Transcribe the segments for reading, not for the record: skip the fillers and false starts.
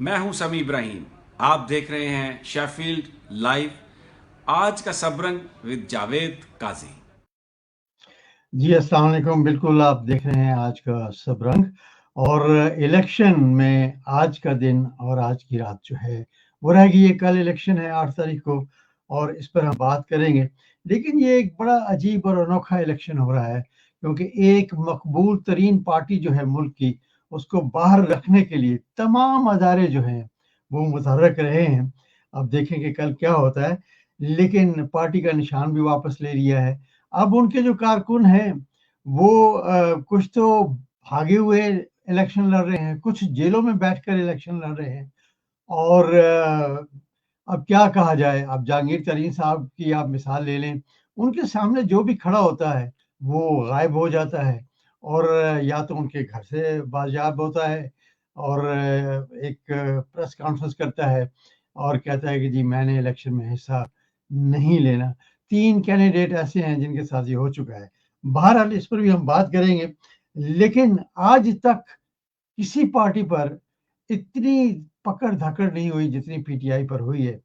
میں ہوں سمی ابراہیم. آپ دیکھ رہے ہیں شیفیلڈ لائیو. آج کا سب رنگ ود جاوید قاضی. جی السلام علیکم. بالکل آپ دیکھ رہے ہیں آج کا سب رنگ، اور الیکشن میں آج کا دن اور آج کی رات جو ہے وہ رہے گی. یہ کل الیکشن ہے 8 تاریخ کو، اور اس پر ہم بات کریں گے. لیکن یہ ایک بڑا عجیب اور انوکھا الیکشن ہو رہا ہے، کیونکہ ایک مقبول ترین پارٹی جو ہے ملک کی، اس کو باہر رکھنے کے لیے تمام ادارے جو ہیں وہ متحرک رہے ہیں. اب دیکھیں کہ کل کیا ہوتا ہے. لیکن پارٹی کا نشان بھی واپس لے لیا ہے. اب ان کے جو کارکن ہیں وہ کچھ تو بھاگے ہوئے الیکشن لڑ رہے ہیں، کچھ جیلوں میں بیٹھ کر الیکشن لڑ رہے ہیں. اور اب کیا کہا جائے. اب جہانگیر ترین صاحب کی آپ مثال لے لیں، ان کے سامنے جو بھی کھڑا ہوتا ہے وہ غائب ہو جاتا ہے، اور یا تو ان کے گھر سے بازیاب ہوتا ہے، اور ایک پریس کانفرنس کرتا ہے اور کہتا ہے کہ جی میں نے الیکشن میں حصہ نہیں لینا. 3 کینڈیڈیٹ ایسے ہیں جن کے ساتھ یہ ہو چکا ہے. بہرحال اس پر بھی ہم بات کریں گے. لیکن آج تک کسی پارٹی پر اتنی پکڑ دھکڑ نہیں ہوئی جتنی پی ٹی آئی پر ہوئی ہے.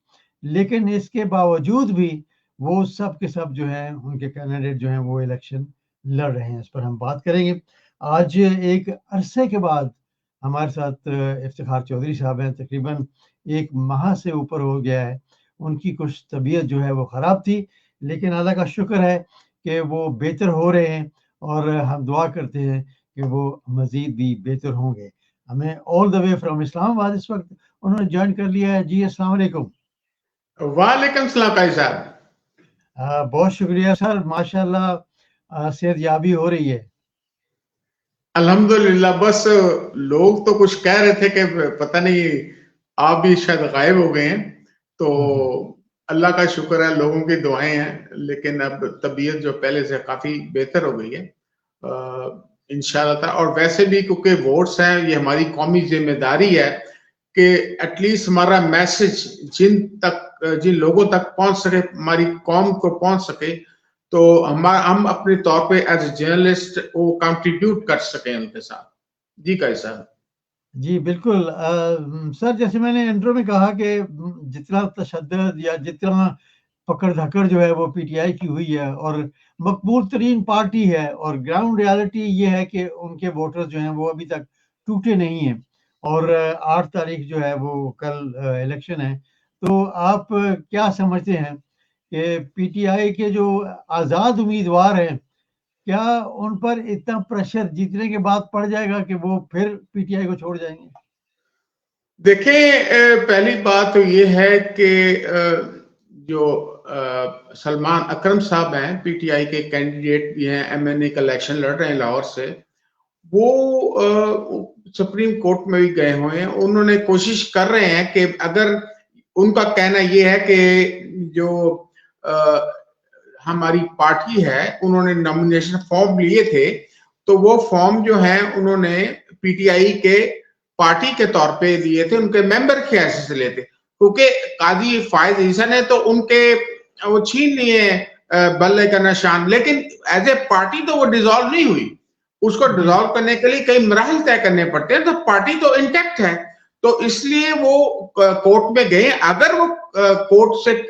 لیکن اس کے باوجود بھی وہ سب کے سب جو ہیں، ان کے کینڈیڈیٹ جو ہیں وہ الیکشن لڑ رہے ہیں. اس پر ہم بات کریں گے. آج ایک عرصے کے بعد ہمارے ساتھ افتخار چودھری صاحب ہیں. تقریباً 1 ماہ سے اوپر ہو گیا ہے. ان کی کچھ طبیعت جو ہے وہ خراب تھی، لیکن اللہ کا شکر ہے کہ وہ بہتر ہو رہے ہیں، اور ہم دعا کرتے ہیں کہ وہ مزید بھی بہتر ہوں گے. ہمیں آل دا وے فرام اسلام آباد اس وقت انہوں نے جوائن کر لیا ہے. جی السلام علیکم. وعلیکم السلام قاضی صاحب. بہت شکریہ سر. ماشاء اللہ صحت یابی ہو رہی ہے. الحمدللہ. بس لوگ تو کچھ کہہ رہے تھے کہ پتہ نہیں آپ بھی شاید غائب ہو گئے ہیں، تو اللہ کا شکر ہے، لوگوں کی دعائیں ہیں. لیکن اب طبیعت جو پہلے سے کافی بہتر ہو گئی ہے انشاءاللہ تعالی. اور ویسے بھی کیونکہ ووٹس ہیں، یہ ہماری قومی ذمہ داری ہے کہ ایٹ لیسٹ ہمارا میسج جن لوگوں تک پہنچ سکے، ہماری قوم کو پہنچ سکے، تو ہم اپنے طور پہ ایز اے جرنلسٹ وہ کنٹریبیوٹ کر سکیں ان کے ساتھ. جی قاضی صاحب. جی بالکل سر. جیسے میں نے انٹرو میں کہا کہ جتنا تشدد یا جتنا پکڑ دھکڑ جو ہے وہ پی ٹی آئی کی ہوئی ہے، اور مقبول ترین پارٹی ہے، اور گراؤنڈ ریالٹی یہ ہے کہ ان کے ووٹر جو ہیں وہ ابھی تک ٹوٹے نہیں ہیں. اور 8 تاریخ جو ہے وہ کل الیکشن ہے. تو آپ کیا سمجھتے ہیں کہ پی ٹی آئی کے جو آزاد امیدوار ہیں، کیا ان پر اتنا پریشر جیتنے کے بعد پڑ جائے گا کہ وہ پھر پی ٹی آئی کو چھوڑ جائیں گے؟ دیکھیں، پہلی بات تو یہ ہے کہ جو سلمان اکرم صاحب ہیں، پی ٹی آئی کے کینڈیڈیٹ بھی ہیں، ایم این اے کا الیکشن لڑ رہے ہیں لاہور سے. وہ سپریم کورٹ میں بھی گئے ہوئے ہیں. انہوں نے کوشش کر رہے ہیں کہ اگر ان کا کہنا یہ ہے کہ جو ہماری پارٹی ہے، انہوں نے نامینیشن فارم لیے تھے، تو وہ فارم جو ہیں انہوں نے پی ٹی آئی کے پارٹی کے طور پہ لیے تھے، ان کے ممبر کے حیثیت سے لیے تھے. کیونکہ قاضی فائز حسن ہے تو ان کے وہ چھین لیے بلے کا نشان. لیکن ایز اے پارٹی تو وہ ڈیزالو نہیں ہوئی. اس کو ڈیزالو کرنے کے لیے کئی مراحل طے کرنے پڑتے ہیں، تو پارٹی تو انٹیکٹ ہے. تو اس لیے وہ کورٹ میں گئے. اگر وہ کورٹ سے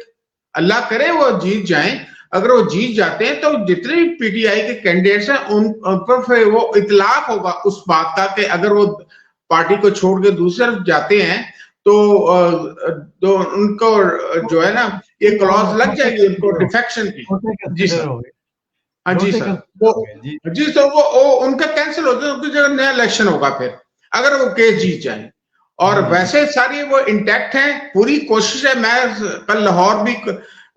اللہ کرے وہ جیت جائیں، اگر وہ جیت جاتے ہیں تو جتنے پی ٹی آئی کے کینڈیڈیٹس ہیں ان پر وہ اطلاق ہوگا اس بات کا کہ اگر وہ پارٹی کو چھوڑ کے دوسری طرف جاتے ہیں تو ان کو جو ہے نا یہ کلاس لگ جائے گی ان کو ڈیفیکشن کی. جی سر. ہاں جی سر. جی تو وہ ان کا کینسل ہو جائے، ان کی جگہ نیا الیکشن ہوگا پھر اگر وہ کیس جیت جائیں. اور ویسے ساری وہ انٹیکٹ ہیں. پوری کوشش ہے. میں کل لاہور بھی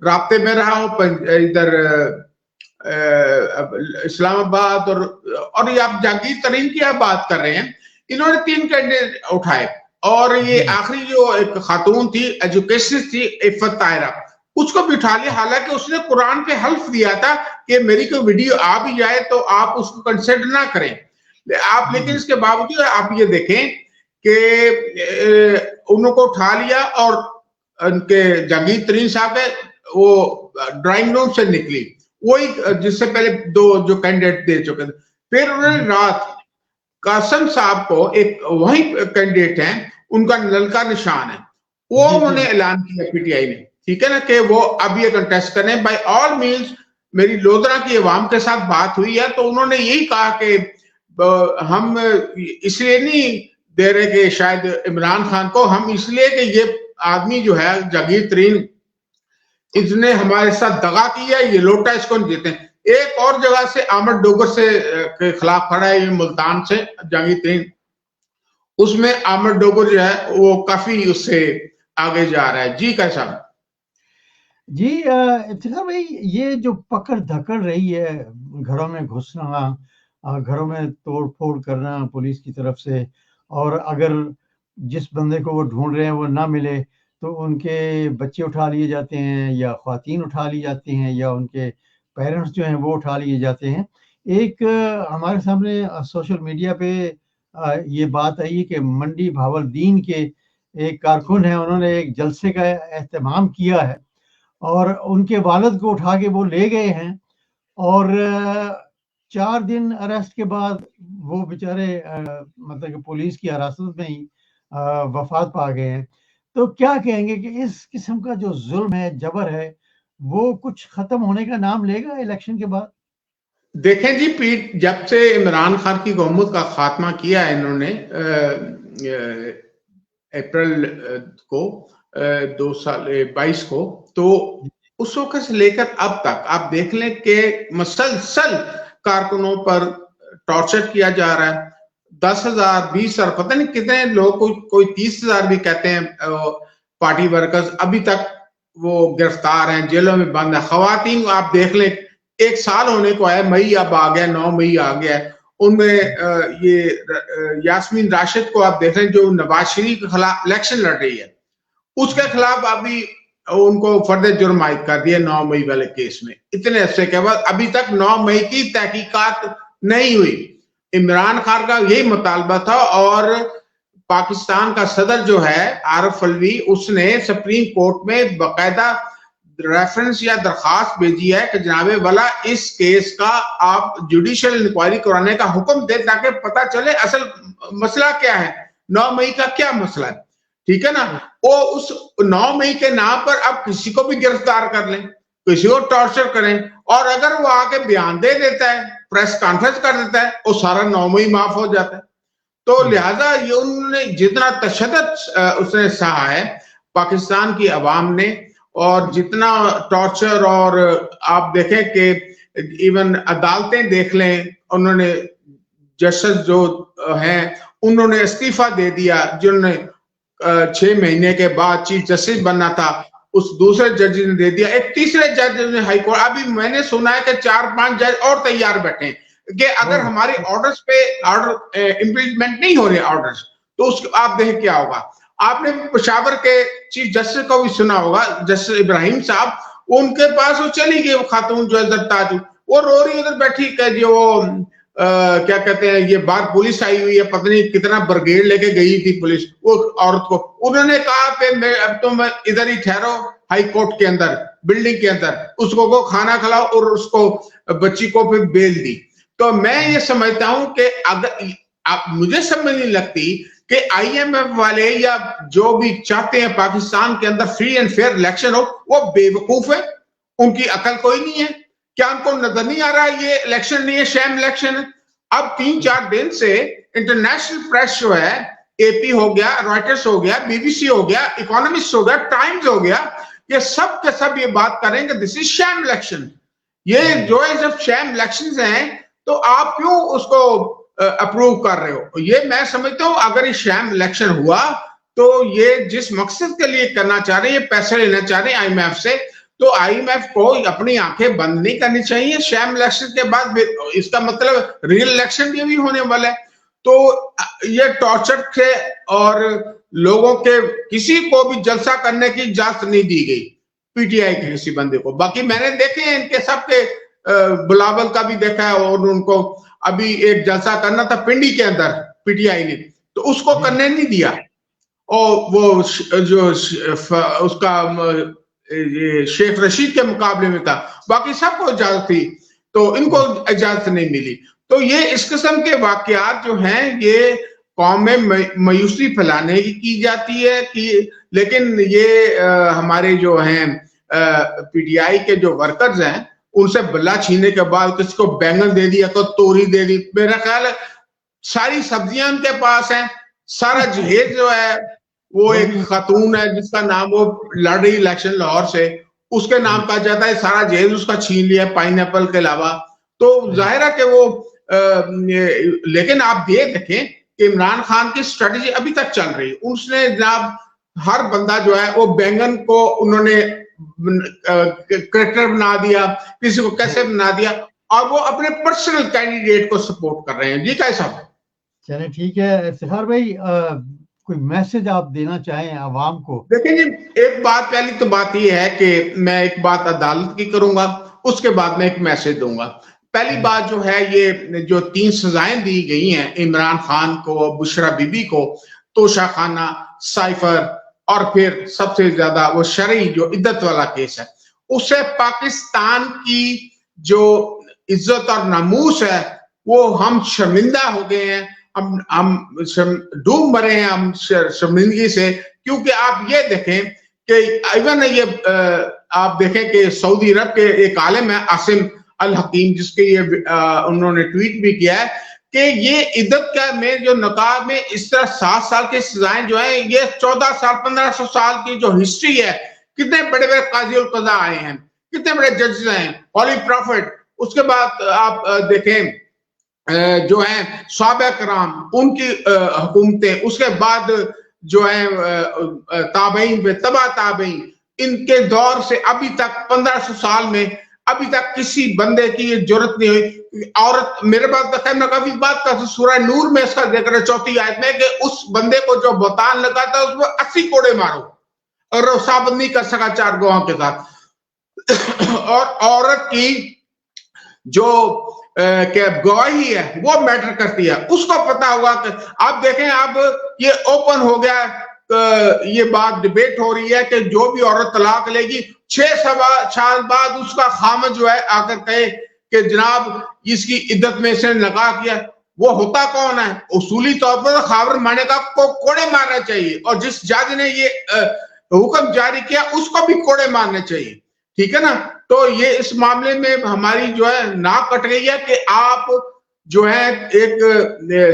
رابطے میں رہا ہوں، ادھر اسلام آباد، اور یہ آپ جہانگیر ترین کی آپ بات کر رہے ہیں. انہوں نے 3 کینڈیڈیٹ اٹھائے، اور یہ آخری جو ایک خاتون تھی، ایجوکیشنسٹ تھی، عفت طاہرہ، اس کو بٹھا لیا. حالانکہ اس نے قرآن پہ حلف دیا تھا کہ میری کوئی ویڈیو آ بھی جائے تو آپ اس کو کنسیڈر نہ کریں آپ. لیکن اس کے باوجود آپ یہ دیکھیں کہ انہوں کو اٹھا لیا، اور ان کے جہانگیر ترین صاحب ہے وہ ڈرائنگ روم سے نکلی، وہی جس سے پہلے 2 جو کینڈیڈیٹ دے چکے تھے. پھر انہوں نے رات قاسم صاحب کو، ایک وہی کینڈیڈیٹ ہیں، ان کا نل کا نشان ہے. وہ انہوں نے اعلان کیا پی ٹی آئی نے, ٹھیک ہے نا, کہ وہ اب یہ کنٹیسٹ کریں بائی آل مینس. میری لودھرا کی عوام کے ساتھ بات ہوئی ہے تو انہوں نے یہی کہا کہ ہم اس لیے نہیں دے رہے کہ شاید عمران خان کو, ہم اس لیے کہ یہ آدمی جو ہے جاگیر ترین, اس نے ہمارے ساتھ دغا کیا, یہ لوٹا اس کو نہیں دیتے ہیں. ایک اور جگہ سے احمد ڈوگر سے کے خلاف کھڑا ہے, یہ ملتان سے جہانگیر ترین, اس میں احمد ڈوگر جو ہے وہ کافی اس سے آگے جا رہا ہے. جی کیسا؟ جی افتخار بھائی, یہ جو پکڑ دھکڑ رہی ہے, گھروں میں گھسنا, گھروں میں توڑ پھوڑ کرنا پولیس کی طرف سے, اور اگر جس بندے کو وہ ڈھونڈ رہے ہیں وہ نہ ملے تو ان کے بچے اٹھا لیے جاتے ہیں, یا خواتین اٹھا لی جاتی ہیں, یا ان کے پیرنٹس جو ہیں وہ اٹھا لیے جاتے ہیں. ایک ہمارے سامنے سوشل میڈیا پہ یہ بات آئی کہ منڈی بھاولدین کے ایک کارکن ہیں, انہوں نے ایک جلسے کا اہتمام کیا ہے اور ان کے والد کو اٹھا کے وہ لے گئے ہیں, اور 4 دن اریسٹ کے بعد وہ بیچارے مطلب کہ پولیس کی حراست میں ہی وفات پا گئے ہیں. تو کیا کہیں گے کہ اس قسم کا جو ظلم ہے, جبر ہے, وہ کچھ ختم ہونے کا نام لے گا الیکشن کے بعد؟ دیکھیں جی, جب سے عمران خان کی حکومت کا خاتمہ کیا ہے انہوں نے اپریل کو 2022 کو, تو اس وقت سے لے کر اب تک آپ دیکھ لیں کہ مسلسل کارکنوں پر ٹارچر کیا جا رہا ہے. 10,000 20,000 پتہ نہیں کتنے لوگ, کوئی 30,000 بھی کہتے ہیں پارٹی ورکرز ابھی تک وہ گرفتار ہیں, جیلوں میں بند ہیں. خواتین آپ دیکھ لیں, 1 سال ہونے کو ہے, مئی اب آ گیا, 9 مئی آ گیا ہے, ان میں یہ یاسمین راشد کو آپ دیکھ لیں جو نواز شریف کے خلاف الیکشن لڑ رہی ہے, اس کے خلاف ابھی ان کو فرد جرم عائد کر دیا 9 مئی والے کیس میں. اتنے عرصے کے بعد ابھی تک 9 مئی کی تحقیقات نہیں ہوئی. عمران خان کا یہی مطالبہ تھا, اور پاکستان کا صدر جو ہے عارف الوی, اس نے سپریم کورٹ میں باقاعدہ ریفرنس یا درخواست بھیجی ہے کہ جناب والا اس کیس کا آپ جوڈیشل انکوائری کرانے کا حکم دے تاکہ پتہ چلے اصل مسئلہ کیا ہے, 9 مئی کا کیا مسئلہ ہے. ٹھیک ہے نا, وہ اس 9 مئی کے نام پر اب کسی کو بھی گرفتار کر لیں, کسی کو ٹارچر کریں, اور اگر وہ آ کے بیان دے دیتا ہے, پریس کانفرنس کر دیتا ہے, وہ سارا 9 مئی معاف ہو جاتا ہے. تو لہذا یہ انہوں نے جتنا تشدد اس نے سہا ہے پاکستان کی عوام نے, اور جتنا ٹارچر, اور آپ دیکھیں کہ ایون عدالتیں دیکھ لیں, انہوں نے جسٹس جو ہیں انہوں نے استعفیٰ دے دیا, جنہوں نے 6 مہینے کے بعد چیف جسٹس بننا تھا, اس دوسرے جج نے دے دیا. ایک تیسرے جج نے ہائی کورٹ, ابھی میں نے سنا ہے کہ 4-5 جج اور تیار بیٹھے ہیں کہ اگر ہمارے آرڈرز پہ امپلیمنٹ نہیں ہو رہے آرڈرز, تو اس آپ دیکھیں کیا ہوگا. آپ نے پشاور کے چیف جسٹس کو بھی سنا ہوگا, جسٹس ابراہیم صاحب, ان کے پاس وہ چلی گئی, وہ خاتون جو زرتاج, وہ رو رہی ادھر بیٹھی کہ جو کیا کہتے ہیں, یہ بار پولیس آئی ہوئی ہے, پتہ نہیں کتنا برگیڈ لے کے گئی تھی پولیس وہ عورت کو. انہوں نے کہا کہ اب تم ادھر ہی ٹھہرو ہائی کورٹ کے اندر, بلڈنگ کے اندر, اس کو کھانا کھلاؤ, اور اس کو بچی کو پھر بیل دی. تو میں یہ سمجھتا ہوں کہ اگر مجھے سمجھ نہیں لگتی کہ آئی ایم ایف والے یا جو بھی چاہتے ہیں پاکستان کے اندر فری اینڈ فیئر الیکشن ہو, وہ بے وقوف ہے, ان کی عقل کوئی نہیں ہے. کیا ان کو نظر نہیں آ رہا یہ الیکشن نہیں ہے, شیم الیکشن ہے؟ اب 3-4 دن سے انٹرنیشنل پریس جو ہے, اے پی ہو گیا, رائٹرز ہو گیا, بی بی سی ہو گیا, اکانومسٹ ہو گیا, ٹائمز ہو گیا, یہ سب کے سب یہ بات کریں کہ دس از شیم الیکشن. یہ جو ہے جب شیم الیکشنز ہیں تو آپ کیوں اس کو اپروو کر رہے ہو؟ یہ میں سمجھتا ہوں اگر یہ شیم الیکشن ہوا تو یہ جس مقصد کے لیے کرنا چاہ رہے ہیں, یہ پیسے لینا چاہ رہے ہیں آئی ایم ایف سے, تو آئی ایم ایف کو اپنی آنکھیں بند نہیں کرنی چاہیے. شیم الیکشن کے بعد اس کا مطلب ریئل الیکشن بھی ہونے والا ہے. تو یہ ٹارچر تھے, اور لوگوں کے کسی کو بھی جلسہ کرنے کی اجازت نہیں دی گئی پی ٹی آئی کے کسی بندے کو. باقی میں نے دیکھے ہیں ان کے سب کے, بلاول کا بھی دیکھا ہے, اور ان کو ابھی ایک جلسہ کرنا تھا پنڈی کے اندر پی ٹی آئی نے, تو اس کو کرنے نہیں دیا, اور وہ جو اس کا شیخ رشید کے مقابلے میں تھا, باقی سب کو اجازت تھی, تو ان کو اجازت نہیں ملی. تو یہ اس قسم کے واقعات جو ہیں یہ قوم میں مایوسی پھیلانے کی جاتی ہے کہ لیکن یہ ہمارے جو ہیں پی ٹی آئی کے جو ورکرز ہیں ان سے بلا چھینے کے بعد کسی کو بینگن دے دیا تو توری دے دی. میرا خیال ہے ساری سبزیاں ان کے پاس ہیں. سارا جہیز جو ہے وہ ایک خاتون ہے جس کا نام وہ لڑ رہی الیکشن لاہور سے, اس کے نام کہا جاتا ہے. سارا جہیز اس کا چھین لیا پائن ایپل کے علاوہ. تو ظاہر ہے کہ وہ لیکن آپ یہ دیکھیں کہ عمران خان کی اسٹریٹجی ابھی تک چل رہی. اس نے جناب ہر بندہ جو ہے وہ بینگن کو انہوں نے کریکٹر بنا دیا, کسی کو کیسے بنا دیا, اور وہ اپنے پرسنل کینڈیڈیٹ کو سپورٹ کر رہے ہیں. جی کیسا؟ چلیں ٹھیک ہے. افتخار بھائی کوئی میسج آپ دینا چاہیں عوام کو؟ دیکھیں جی, ایک بات, پہلی تو بات یہ ہے کہ میں ایک بات عدالت کی کروں گا, اس کے بعد میں ایک میسج دوں گا. پہلی بات جو ہے یہ جو 3 سزائیں دی گئی ہیں عمران خان کو, بشرا بی بی کو, توشہ خانہ, سائفر, اور پھر سب سے زیادہ وہ شرعی جو عدت والا کیس ہے, اس سے پاکستان کی جو عزت اور ناموس ہے وہ ہم شرمندہ ہو گئے ہیں. ہم ڈوب مرے ہیں ہم شرمندگی سے. کیونکہ آپ یہ دیکھیں کہ ایون یہ آپ دیکھیں کہ سعودی عرب کے ایک عالم ہے عاصم الحکیم, جس کے یہ انہوں نے ٹویٹ بھی کیا ہے کہ یہ عدت کا میں جو نکاح میں اس طرح 7 سال کی سزائیں جو ہیں, یہ 14 سال 1500 سال کی جو ہسٹری ہے, کتنے بڑے بڑے قاضی القضاء آئے ہیں, کتنے بڑے ججز ہیں, ہولی پروفٹ. اس کے بعد آپ دیکھیں جو ہیں صحابہ کرام, ان کی حکومتیں, اس کے بعد جو ہیں تابعین پہ تبع تابعین, ان کے دور سے ابھی تک 1500 سال میں ابھی تک کسی بندے کی یہ جرت نہیں ہوئی. عورت, میرے پاس تو خیر میں کافی بات کرتا ہوں, سورہ نور میں اس کا ذکر ہے 4 آیت میں کہ اس بندے کو جو بہتان لگاتا ہے اس کو 80 کوڑے مارو, اور وہ ثابت نہیں کر سکا 4 گواہوں کے ساتھ. اور عورت کی جو کہ گواہی ہے وہ میٹر کرتی ہے, اس کو پتا ہوگا کہ آپ دیکھیں اب یہ اوپن ہو گیا, یہ بات ڈیبیٹ ہو رہی ہے کہ جو بھی عورت طلاق لے گی 6 سال بعد اس کا خامد جو ہے آ کر کہے کہ جناب اس کی عدت میں سے نکاح کیا, وہ ہوتا کون ہے؟ اصولی طور پر خاور مانے کا کو کوڑے مارنا چاہیے, اور جس جج نے یہ حکم جاری کیا اس کو بھی کوڑے مارنے چاہیے. ٹھیک ہے نا؟ تو یہ اس معاملے میں ہماری جو ہے ناک کٹ گئی ہے کہ آپ جو ہے ایک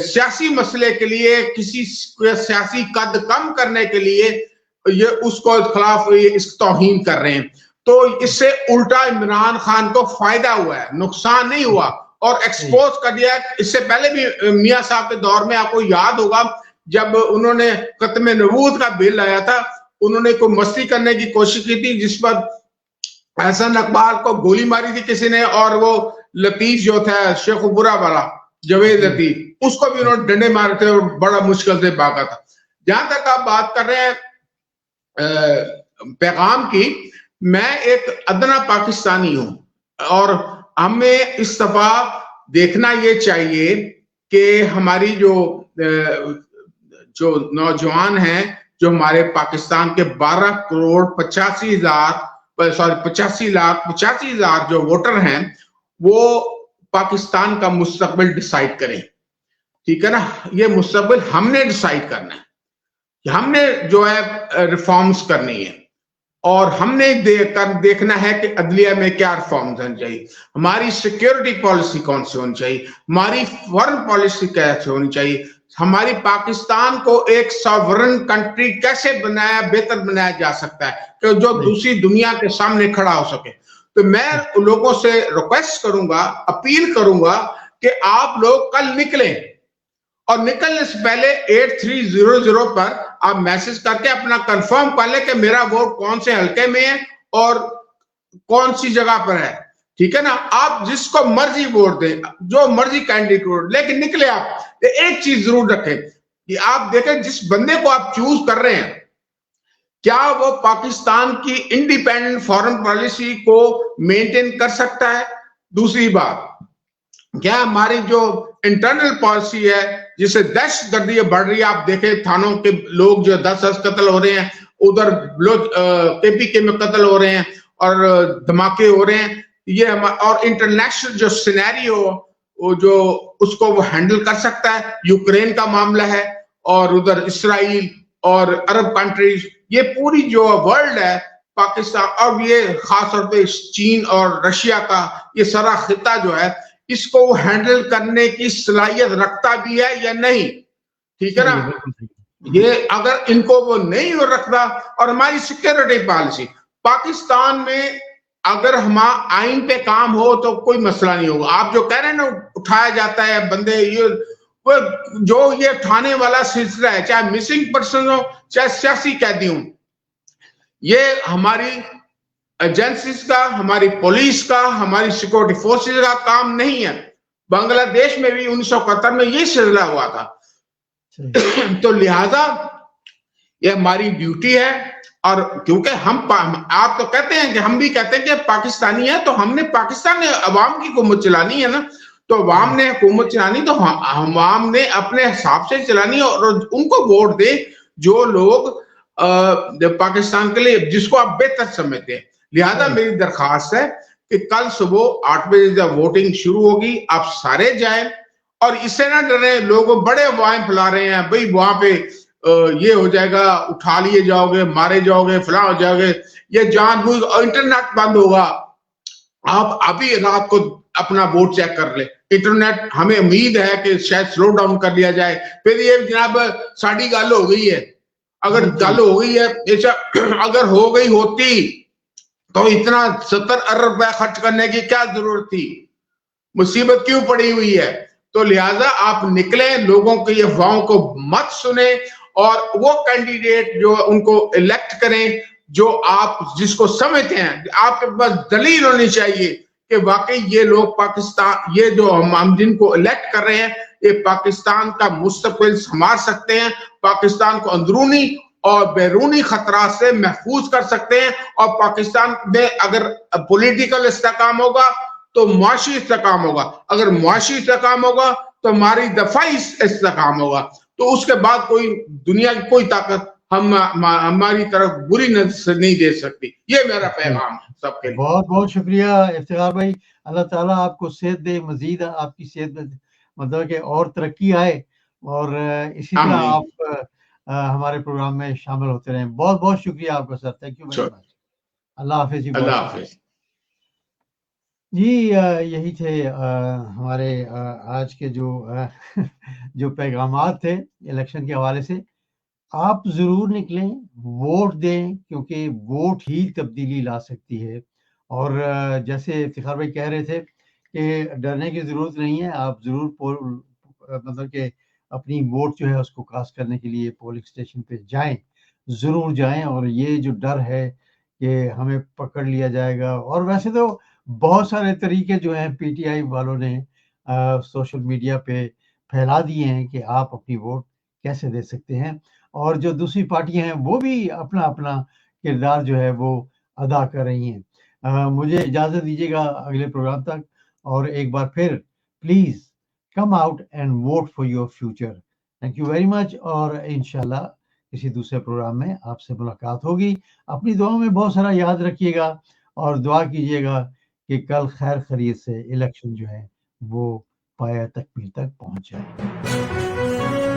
سیاسی مسئلے کے لیے, کسی سیاسی قد کم کرنے کے لیے یہ اس کو خلاف اس توہین کر رہے ہیں. تو اس سے الٹا عمران خان کو فائدہ ہوا ہے, نقصان نہیں ہوا, اور ایکسپوز کر دیا. اس سے پہلے بھی میاں صاحب کے دور میں آپ کو یاد ہوگا جب انہوں نے ختم نبوت کا بل آیا تھا, انہوں نے کوئی مستی کرنے کی کوشش کی تھی جس پر احسن اقبال کو گولی ماری تھی کسی نے, اور وہ لطیف جو تھا شیخ برا والا جاوید لطیف, اس کو بھی انہوں نے ڈنڈے مارے تھے اور بڑا مشکل سے بھاگا تھا. جہاں تک آپ بات کر رہے ہیں پیغام کی, میں ایک ادنا پاکستانی ہوں, اور ہمیں اس دفعہ دیکھنا یہ چاہیے کہ ہماری جو نوجوان ہیں, جو ہمارے پاکستان کے 12 کروڑ 85 لاکھ جو ووٹر ہیں, وہ پاکستان کا مستقبل ڈیسائیڈ کریں. ٹھیک ہے نا؟ یہ مستقبل ہم نے ڈیسائیڈ کرنا ہے, ہم نے جو ہے ریفارمز کرنی ہے, اور ہم نے دیکھنا ہے کہ عدلیہ میں کیا ریفارمز ہونی چاہیے, ہماری سیکیورٹی پالیسی کون سی ہونی چاہیے, ہماری فارن پالیسی کیسے ہونی چاہیے, ہماری پاکستان کو ایک ساورن کنٹری کیسے بہتر بنایا جا سکتا ہے کہ جو دوسری دنیا کے سامنے کھڑا ہو سکے. تو میں لوگوں سے ریکویسٹ کروں گا, اپیل کروں گا کہ آپ لوگ کل نکلیں, اور نکلنے سے پہلے 8300 پر آپ میسج کر کے اپنا کنفرم کر لیں کہ میرا ووٹ کون سے حلقے میں ہے اور کون سی جگہ پر ہے. ٹھیک ہے نا؟ آپ جس کو مرضی ووٹ دیں, جو مرضی کینڈیڈیٹ ووٹ, لیکن نکلے آپ. ایک چیز ضرور رکھیں کہ آپ دیکھیں جس بندے کو آپ چوز کر رہے ہیں کیا وہ پاکستان کی انڈیپینڈنٹ فارن پالیسی کو مینٹین کر سکتا ہے. دوسری بات, کیا ہماری جو انٹرنل پالیسی ہے جس سے دہشت گردی بڑھ رہی ہے, آپ دیکھیں تھانوں کے لوگ جو 10 قتل ہو رہے ہیں, ادھر KPK میں قتل ہو رہے ہیں اور دھماکے ہو رہے ہیں, یہ اور انٹرنیشنل جو سینیریو وہ جو اس کو وہ ہینڈل کر سکتا ہے. یوکرین کا معاملہ ہے اور ادھر اسرائیل اور عرب کنٹریز, یہ پوری جو ورلڈ ہے پاکستان اور یہ خاص طور پہ چین اور رشیا کا یہ سارا خطہ جو ہے اس کو وہ ہینڈل کرنے کی صلاحیت رکھتا بھی ہے یا نہیں. ٹھیک ہے نا, یہ اگر ان کو وہ نہیں رکھتا. اور ہماری سیکورٹی پالیسی پاکستان میں اگر ہمارا آئین پہ کام ہو تو کوئی مسئلہ نہیں ہوگا. آپ جو کہہ رہے ہیں نا اٹھایا جاتا ہے بندے, یہ جو یہ اٹھانے والا سلسلہ ہے, چاہے مسنگ پرسن ہو چاہے سیاسی قیدی ہوں, یہ ہماری ایجنسیز کا, ہماری پولیس کا, ہماری سیکورٹی فورسز کا کام نہیں ہے. بنگلہ دیش میں بھی 1971 میں یہ سلسلہ ہوا تھا. تو لہذا یہ ہماری ڈیوٹی ہے. اور کیونکہ آپ تو کہتے ہیں کہ ہم بھی کہتے ہیں کہ پاکستانی ہے تو ہم نے پاکستان میں عوام کی حکومت چلانی ہے نا, تو عوام نے حکومت چلانی تو عوام نے اپنے حساب سے چلانی ہے اور ان کو ووٹ دے جو لوگ پاکستان کے لیے جس کو آپ بہتر سمجھتے ہیں. لہذا میری درخواست ہے کہ کل صبح 8 بجے جب ووٹنگ شروع ہوگی آپ سارے جائیں اور اس سے نہ ڈریں. لوگ بڑے افواہیں پھیلا رہے ہیں بھئی وہاں پہ یہ ہو جائے گا, اٹھا لیے جاؤ گے, مارے جاؤ گے, فلاں ہو جاؤ گے, یہ جان بوجھ انٹرنیٹ بند ہوگا. آپ ابھی رات کو اپنا ووٹ چیک کر لیں. انٹرنیٹ ہمیں امید ہے کہ شاید سلو ڈاؤن کر لیا جائے. پھر یہ جناب ساڑی گل ہو گئی ہے, اگر گل ہو گئی ہے, اگر ہو گئی ہوتی تو اتنا 70 ارب روپے خرچ کرنے کی کیا ضرورت تھی, مصیبت کیوں پڑی ہوئی ہے. تو لہٰذا آپ نکلیں, لوگوں کی افواہوں کو مت سنیں اور وہ کینڈیڈیٹ جو ان کو الیکٹ کریں جو آپ جس کو سمجھتے ہیں. آپ کے پاس دلیل ہونی چاہیے کہ واقعی یہ لوگ پاکستان, یہ جو ہم جن کو الیکٹ کر رہے ہیں یہ پاکستان کا مستقبل سنوار سکتے ہیں, پاکستان کو اندرونی اور بیرونی خطرات سے محفوظ کر سکتے ہیں. اور پاکستان میں اگر پولیٹیکل استحکام ہوگا تو معاشی استحکام ہوگا, اگر معاشی استحکام ہوگا تو ہماری دفاعی استحکام ہوگا. تو اس کے بعد کوئی دنیا کی کوئی طاقت ہماری طرف بری نظر سے نہیں دے سکتی. یہ میرا پیغام ہے سب کے لیے. بہت بہت شکریہ افتخار بھائی, اللہ تعالیٰ آپ کو صحت دے, مزید آپ کی صحت میں مطلب کہ اور ترقی آئے اور اسی طرح آپ ہمارے پروگرام میں شامل ہوتے رہیں. بہت بہت شکریہ آپ کا سر, تھینک یو ویری مچ. اللہ حافظ جی. اللہ حافظ جی. یہی تھے ہمارے آج کے جو پیغامات تھے الیکشن کے حوالے سے. آپ ضرور نکلیں, ووٹ دیں, کیونکہ ووٹ ہی تبدیلی لا سکتی ہے. اور جیسے افتخار بھائی کہہ رہے تھے کہ ڈرنے کی ضرورت نہیں ہے, آپ ضرور مطلب کہ اپنی ووٹ جو ہے اس کو کاسٹ کرنے کے لیے پولنگ اسٹیشن پہ جائیں, ضرور جائیں. اور یہ جو ڈر ہے کہ ہمیں پکڑ لیا جائے گا, اور ویسے تو بہت سارے طریقے جو ہیں پی ٹی آئی والوں نے سوشل میڈیا پہ پھیلا دیے ہیں کہ آپ اپنی ووٹ کیسے دے سکتے ہیں. اور جو دوسری پارٹیاں ہیں وہ بھی اپنا اپنا کردار جو ہے وہ ادا کر رہی ہیں. مجھے اجازت دیجیے گا اگلے پروگرام تک, اور ایک بار پھر please come out and vote for your future. Thank you very much, اور انشاءاللہ کسی دوسرے پروگرام میں آپ سے ملاقات ہوگی. اپنی دعاؤں میں بہت سارا یاد رکھیے گا اور دعا کیجیے گا کہ کل خیر خیریت سے الیکشن جو ہے وہ پایہ تکمیل تک پہنچ جائے.